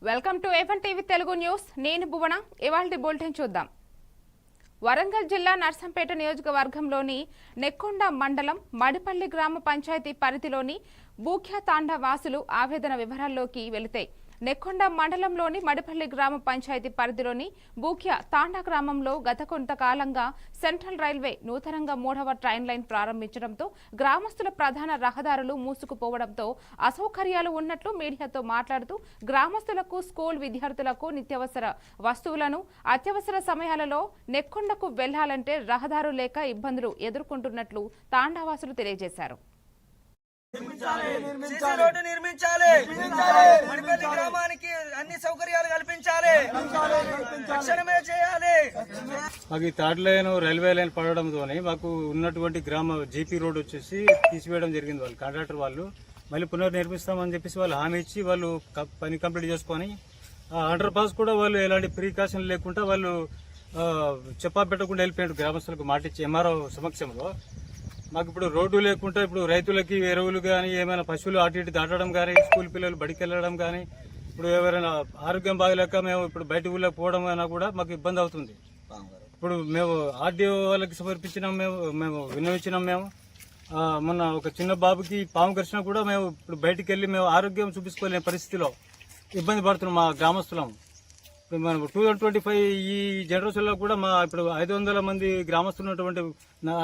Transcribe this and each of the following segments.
Welcome to A1 TV Telugu news. నేను భువన. ఇవాల్టి bulletin చూద్దాం. వరంగల్ జిల్లా నర్సంపేట నియోజకవర్గంలోని నెక్కొండ మండలం మడిపల్లి గ్రామ పంచాయతీ పరిధిలోని బూఖ్యా తాండా వాసులు ఆవేదన వివరాల్లోకి వెళితే నెక్కొండ మండలంలోని మడిపల్లి గ్రామ పంచాయతీ పరిధిలోని బూఖ్యా తాండా గ్రామంలో గత కొంతకాలంగా సెంట్రల్ రైల్వే నూతనంగా 3వ ట్రైన్ లైన్ ప్రారంభించడంతో గ్రామస్తుల ప్రధాన రహదారులు మూసుకుపోవడంతో అసౌకర్యాలు ఉన్నట్లు మీడియాతో మాట్లాడుతూ గ్రామస్తులకు స్కూల్ విద్యార్థులకు నిత్యావసర వస్తువులను అత్యవసర సమయాలలో నెక్కొండకు వెళ్లాలంటే రహదారు లేక ఇబ్బందులు ఎదుర్కొంటున్నట్లు తాండావాసులు తెలియజేశారు. గ్రామానికి అన్ని సౌకర్యాలు కల్పించాలి. మాకు ఈ థర్డ్ లైన్ రైల్వే లైన్ పడడంతో మాకు ఉన్నటువంటి గ్రామ జీపీ రోడ్ వచ్చేసి తీసివేయడం జరిగింది. వాళ్ళు కాంట్రాక్టర్ వాళ్ళు మళ్ళీ పునర్నిర్మిస్తామని చెప్పేసి వాళ్ళు హామీ ఇచ్చి వాళ్ళు పని కంప్లీట్ చేసుకొని అండర్ పాస్ కూడా వాళ్ళు ఎలాంటి ప్రికాషన్ లేకుండా వాళ్ళు చెప్పా పెట్టకుండా వెళ్ళిపోయారు. గ్రామస్తులకు మాటిచ్చి ఎంఆర్ఓ సమక్షంలో మాకు ఇప్పుడు రోడ్డు లేకుండా ఇప్పుడు రైతులకి ఎరువులు కానీ ఏమైనా పశువులు అటు ఇటు దాటడం కానీ స్కూల్ పిల్లలు బడికి వెళ్ళడం కానీ ఇప్పుడు ఎవరైనా ఆరోగ్యం బాగలేక మేము ఇప్పుడు బయట ఊళ్ళకి పోవడం అయినా కూడా మాకు ఇబ్బంది అవుతుంది. ఇప్పుడు మేము ఆర్డీఓ వాళ్ళకి సమర్పించినాం, మేము విన్నవించినాం. మేము మొన్న ఒక చిన్న బాబుకి పాము కరిచినా కూడా మేము ఇప్పుడు బయటికి వెళ్ళి మేము ఆరోగ్యం చూపించుకోలేని పరిస్థితిలో ఇబ్బంది పడుతున్నాం మా గ్రామస్తులం. మనం 2025 ఈ జనరేషన్లో కూడా మా ఇప్పుడు 500 మంది గ్రామస్తులు ఉన్నటువంటి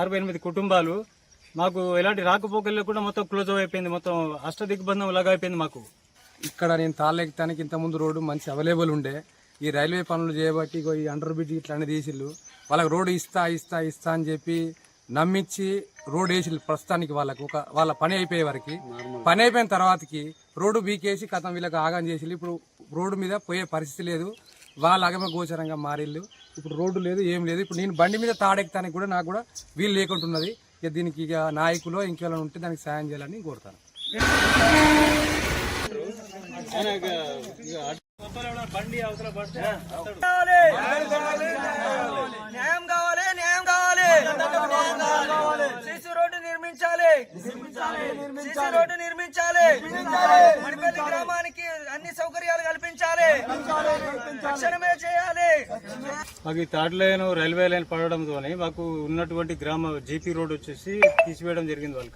68 కుటుంబాలు మాకు ఎలాంటి రాకపోకలు లేకుండా మొత్తం క్లోజ్ అయిపోయింది. మొత్తం అష్టదిగ్బంధం లాగా అయిపోయింది మాకు. ఇక్కడ నేను తాళ్ళెక్కడానికి ఇంతకుముందు రోడ్డు మంచి అవైలబుల్ ఉండే. ఈ రైల్వే పనులు చేయబట్టి ఈ అండర్ బ్రిడ్జ్ ఇట్లా అనేది తీసిళ్ళు. వాళ్ళకి రోడ్డు ఇస్తా అని చెప్పి నమ్మించి రోడ్డు వేసిళ్ళు. ప్రస్తుతానికి వాళ్ళ పని అయిపోయే వరకు పని అయిపోయిన తర్వాతకి రోడ్డు బీకేసి కథం వీళ్ళకి ఆగం చేసిళ్ళు. ఇప్పుడు రోడ్డు మీద పోయే పరిస్థితి లేదు. వాళ్ళ అగమ గోచరంగా మారిళ్ళు. ఇప్పుడు రోడ్డు లేదు, ఏం లేదు. ఇప్పుడు నేను బండి మీద తాడెక్కడానికి కూడా నాకు కూడా వీలు లేకుంటున్నది. ఇక దీనికి ఇక నాయకులు ఇంకేమైనా ఉంటే దానికి సాయం చేయాలని కోరుతాను. న్యాయం కావాలి, న్యాయం కావాలి. సీసీ రోడ్డు నిర్మించాలి, సీసీ రోడ్డు నిర్మించాలి. మడిపల్లి గ్రామానికి అన్ని సౌకర్యాలు కల్పించాలి. తక్షణమే చేయాలి. మాకు ఈ థర్డ్ లైన్ రైల్వే లైన్ పడడంతో మాకు ఉన్నటువంటి గ్రామ జీపీ రోడ్ వచ్చేసి తీసివేయడం జరిగింది. వాళ్ళు